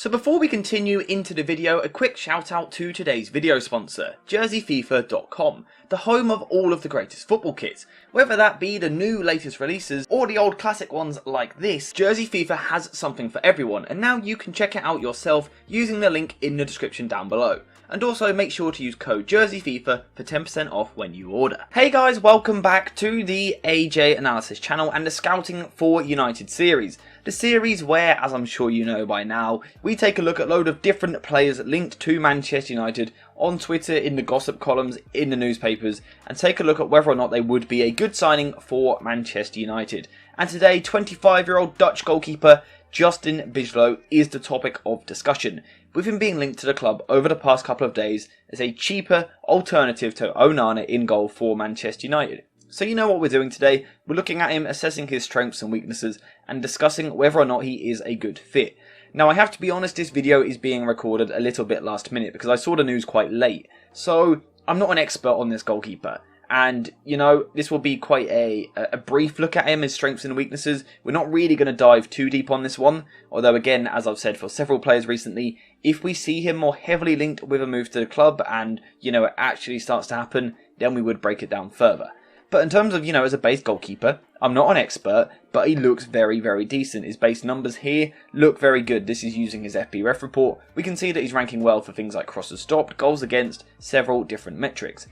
So before we continue into the video, a quick shout out to today's video sponsor, JerseyFifa.com, the home of all of the greatest football kits. Whether that be the new latest releases or the old classic ones like this, Jersey FIFA has something for everyone, and now you can check it out yourself using the link in the description down below. And also make sure to use code JerseyFIFA for 10% off when you order. Hey guys, welcome back to the AJ Analysis channel and the Scouting for United series. The series where, as I'm sure you know by now, we take a look at a load of different players linked to Manchester United on Twitter, in the gossip columns, in the newspapers, and take a look at whether or not they would be a good signing for Manchester United. And today, 25-year-old Dutch goalkeeper Justin Bijlow is the topic of discussion, with him being linked to the club over the past couple of days as a cheaper alternative to Onana in goal for Manchester United. So you know what we're doing today, we're looking at him, assessing his strengths and weaknesses, and discussing whether or not he is a good fit. Now I have to be honest, this video is being recorded a little bit last minute because I saw the news quite late, so I'm not an expert on this goalkeeper. And, you know, this will be quite a brief look at him, his strengths and weaknesses. We're not really going to dive too deep on this one. Although, again, as I've said for several players recently, if we see him more heavily linked with a move to the club and, you know, it actually starts to happen, then we would break it down further. But in terms of, you know, as a base goalkeeper, I'm not an expert, but he looks very, very decent. His base numbers here look very good. This is using his FBref report. We can see that he's ranking well for things like crosses stopped, goals against, several different metrics.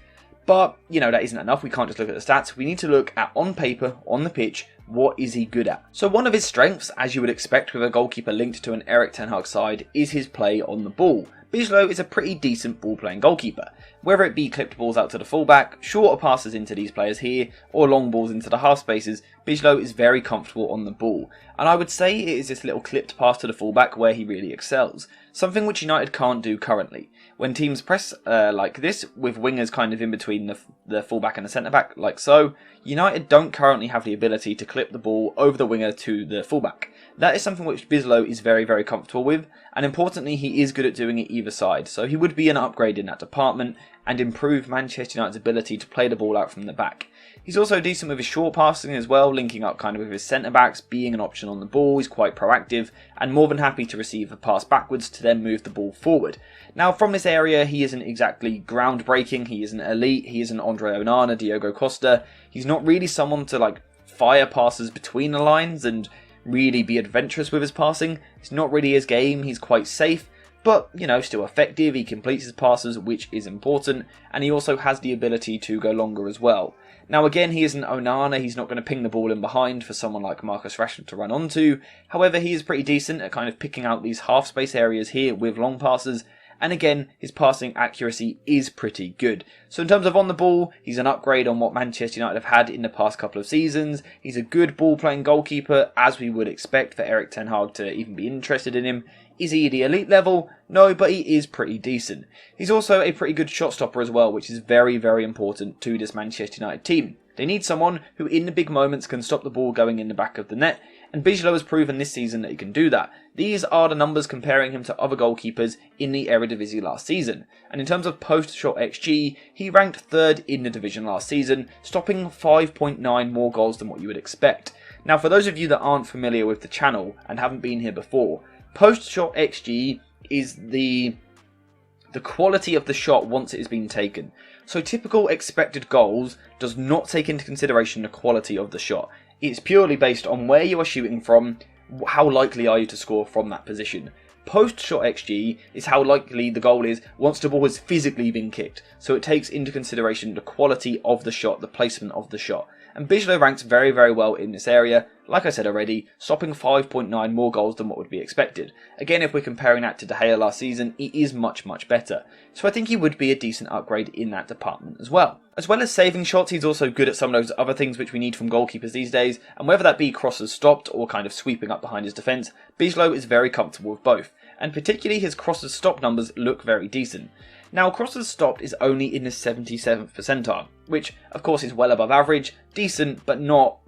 But, you know, that isn't enough. We can't just look at the stats. We need to look at, on paper, on the pitch, what is he good at? So one of his strengths, as you would expect with a goalkeeper linked to an Erik ten Hag side, is his play on the ball. Bijlow is a pretty decent ball-playing goalkeeper. Whether it be clipped balls out to the fullback, shorter passes into these players here, or long balls into the half spaces, Bijlow is very comfortable on the ball. And I would say it is this little clipped pass to the fullback where he really excels. Something which United can't do currently. When teams press like this, with wingers kind of in between the fullback and the centre-back, like so, United don't currently have the ability to clip the ball over the winger to the fullback. That is something which Bijlow is very, very comfortable with, and importantly, he is good at doing it either side, so he would be an upgrade in that department and improve Manchester United's ability to play the ball out from the back. He's also decent with his short passing as well, linking up kind of with his centre-backs, being an option on the ball. He's quite proactive and more than happy to receive a pass backwards to then move the ball forward. Now, from this area, he isn't exactly groundbreaking, he isn't elite, he isn't Andre Onana, Diogo Costa. He's not really someone to like fire passes between the lines and really be adventurous with his passing. It's not really his game, he's quite safe, but, you know, still effective. He completes his passes, which is important, and he also has the ability to go longer as well. Now again, he isn't Onana, he's not going to ping the ball in behind for someone like Marcus Rashford to run onto. However, he is pretty decent at kind of picking out these half space areas here with long passes. And again, his passing accuracy is pretty good. So in terms of on the ball, he's an upgrade on what Manchester United have had in the past couple of seasons. He's a good ball-playing goalkeeper, as we would expect for Erik ten Hag to even be interested in him. Is he the elite level? No, but he is pretty decent. He's also a pretty good shot stopper as well, which is very, very important to this Manchester United team. They need someone who in the big moments can stop the ball going in the back of the net, and Bijlow has proven this season that he can do that. These are the numbers comparing him to other goalkeepers in the Eredivisie last season. And in terms of post-shot XG, he ranked 3rd in the division last season, stopping 5.9 more goals than what you would expect. Now, for those of you that aren't familiar with the channel and haven't been here before, post-shot XG is the quality of the shot once it has been taken. So typical expected goals does not take into consideration the quality of the shot. It's purely based on where you are shooting from, how likely are you to score from that position. Post-shot XG is how likely the goal is once the ball has physically been kicked. So it takes into consideration the quality of the shot, the placement of the shot. And Bijlow ranks very, very well in this area, like I said already, stopping 5.9 more goals than what would be expected. Again, if we're comparing that to De Gea last season, he is much, much better. So I think he would be a decent upgrade in that department as well. As well as saving shots, he's also good at some of those other things which we need from goalkeepers these days, and whether that be crosses stopped or kind of sweeping up behind his defence, Bijlow is very comfortable with both. And particularly his crosses stopped numbers look very decent. Now, crosses stopped is only in the 77th percentile, which of course is well above average, decent, but not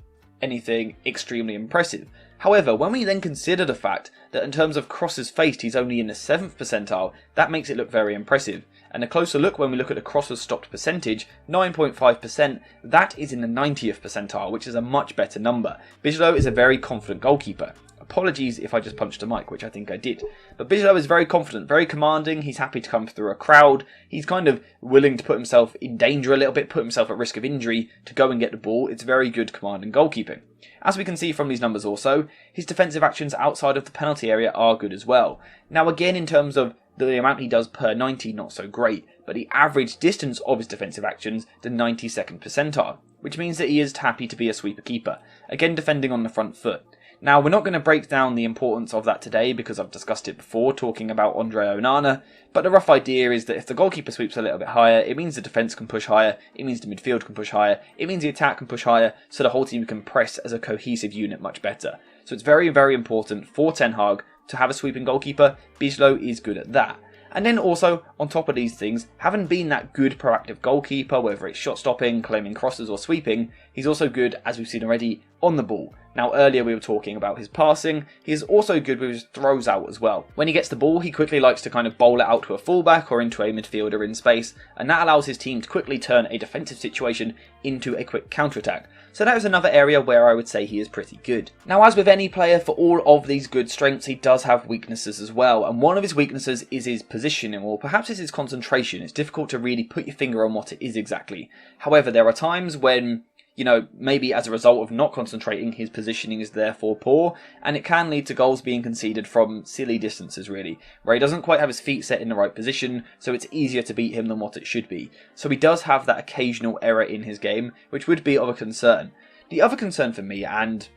anything extremely impressive. However, when we then consider the fact that in terms of crosses faced he's only in the 7th percentile, that makes it look very impressive. And a closer look when we look at the crosses stopped percentage, 9.5%, that is in the 90th percentile, which is a much better number. Bijlow is a very confident goalkeeper. Apologies if I just punched a mic, which I think I did. But Bijlow is very confident, very commanding. He's happy to come through a crowd. He's kind of willing to put himself in danger a little bit, put himself at risk of injury to go and get the ball. It's very good commanding goalkeeping. As we can see from these numbers also, his defensive actions outside of the penalty area are good as well. Now again, in terms of the amount he does per 90, not so great, but the average distance of his defensive actions, the 92nd percentile, which means that he is happy to be a sweeper keeper, again defending on the front foot. Now we're not going to break down the importance of that today because I've discussed it before talking about Andre Onana, but the rough idea is that if the goalkeeper sweeps a little bit higher, it means the defence can push higher, it means the midfield can push higher, it means the attack can push higher, so the whole team can press as a cohesive unit much better. So it's very, very important for Ten Hag to have a sweeping goalkeeper. Bijlow is good at that. And then also, on top of these things, having been that good proactive goalkeeper, whether it's shot stopping, claiming crosses or sweeping, he's also good, as we've seen already, on the ball. Now earlier we were talking about his passing, he's also good with his throws out as well. When he gets the ball, he quickly likes to kind of bowl it out to a fullback or into a midfielder in space, and that allows his team to quickly turn a defensive situation into a quick counter-attack. So that is another area where I would say he is pretty good. Now as with any player, for all of these good strengths, he does have weaknesses as well, and one of his weaknesses is his positioning, or perhaps it's his concentration. It's difficult to really put your finger on what it is exactly. However, there are times when, you know, maybe as a result of not concentrating, his positioning is therefore poor, and it can lead to goals being conceded from silly distances really, where he doesn't quite have his feet set in the right position, so it's easier to beat him than what it should be. So he does have that occasional error in his game, which would be of a concern. The other concern for me, and,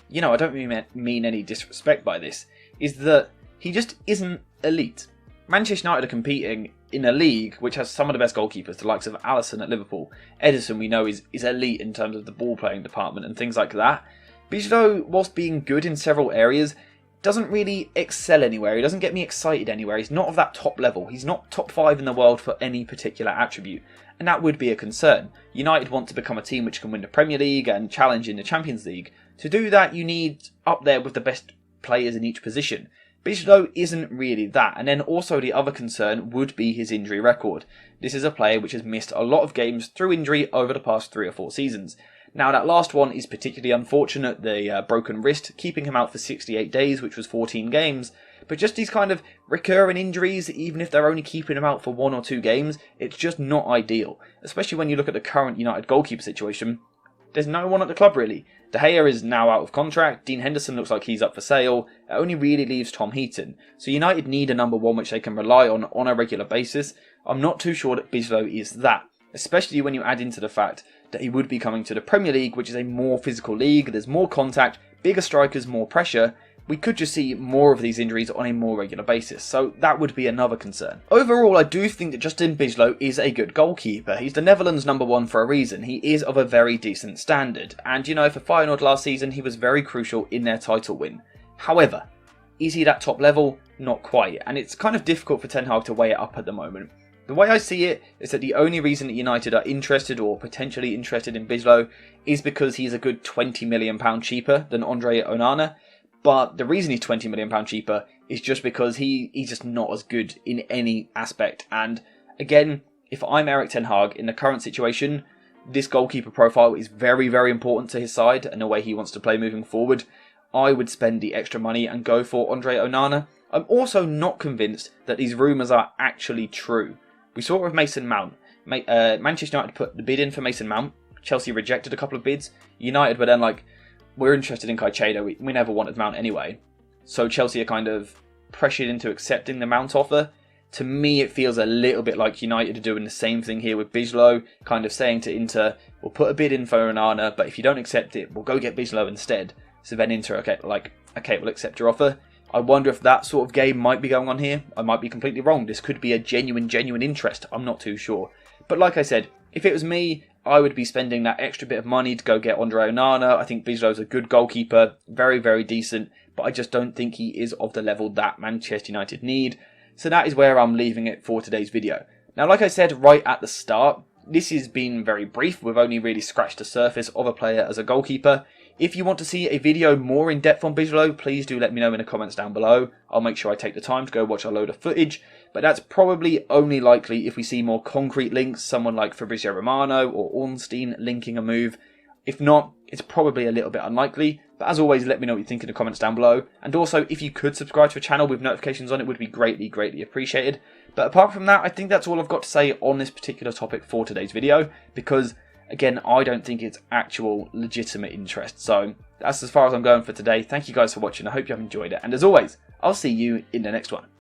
you know, I don't really mean any disrespect by this, is that he just isn't elite. Manchester United are competing in a league which has some of the best goalkeepers, the likes of Alisson at Liverpool. Ederson, we know, is elite in terms of the ball playing department and things like that. Bijlow, whilst being good in several areas, doesn't really excel anywhere. He doesn't get me excited anywhere. He's not of that top level. He's not top 5 in the world for any particular attribute, and that would be a concern. United want to become a team which can win the Premier League and challenge in the Champions League. To do that, you need up there with the best players in each position. Bijlow isn't really that, and then also the other concern would be his injury record. This is a player which has missed a lot of games through injury over the past 3 or 4 seasons. Now that last one is particularly unfortunate, the broken wrist, keeping him out for 68 days, which was 14 games. But just these kind of recurring injuries, even if they're only keeping him out for 1 or 2 games, it's just not ideal. Especially when you look at the current United goalkeeper situation. There's no one at the club really. De Gea is now out of contract, Dean Henderson looks like he's up for sale, it only really leaves Tom Heaton. So United need a number 1 which they can rely on a regular basis. I'm not too sure that Bijlow is that, especially when you add into the fact that he would be coming to the Premier League, which is a more physical league, there's more contact, bigger strikers, more pressure. We could just see more of these injuries on a more regular basis, so that would be another concern. Overall, I do think that Justin Bijlow is a good goalkeeper. He's the Netherlands' number 1 for a reason. He is of a very decent standard, and you know, for Feyenoord last season, he was very crucial in their title win. However, is he that top level? Not quite, and it's kind of difficult for Ten Hag to weigh it up at the moment. The way I see it is that the only reason that United are interested or potentially interested in Bijlow is because he's a good £20 million cheaper than Andre Onana. But the reason he's £20 million cheaper is just because he's just not as good in any aspect. And again, if I'm Erik Ten Hag in the current situation, this goalkeeper profile is very, very important to his side and the way he wants to play moving forward. I would spend the extra money and go for Andre Onana. I'm also not convinced that these rumours are actually true. We saw it with Mason Mount. Manchester United put the bid in for Mason Mount. Chelsea rejected a couple of bids. United were then like, we're interested in Caicedo, we never wanted Mount anyway. So Chelsea are kind of pressured into accepting the Mount offer. To me, it feels a little bit like United are doing the same thing here with Bijlow, kind of saying to Inter, we'll put a bid in for Onana, but if you don't accept it, we'll go get Bijlow instead. So then Inter, okay, we'll accept your offer. I wonder if that sort of game might be going on here. I might be completely wrong. This could be a genuine interest. I'm not too sure. But like I said, if it was me, I would be spending that extra bit of money to go get Andre Onana. I think Bijlow's a good goalkeeper, very, very decent, but I just don't think he is of the level that Manchester United need. So that is where I'm leaving it for today's video. Now, like I said right at the start, this has been very brief. We've only really scratched the surface of a player as a goalkeeper. If you want to see a video more in depth on Bijlow, please do let me know in the comments down below. I'll make sure I take the time to go watch a load of footage, but that's probably only likely if we see more concrete links, someone like Fabrizio Romano or Ornstein linking a move. If not, it's probably a little bit unlikely. But as always, let me know what you think in the comments down below. And also, if you could subscribe to a channel with notifications on, it would be greatly, greatly appreciated. But apart from that, I think that's all I've got to say on this particular topic for today's video, because again, I don't think it's actual legitimate interest. So that's as far as I'm going for today. Thank you guys for watching. I hope you have enjoyed it. And as always, I'll see you in the next one.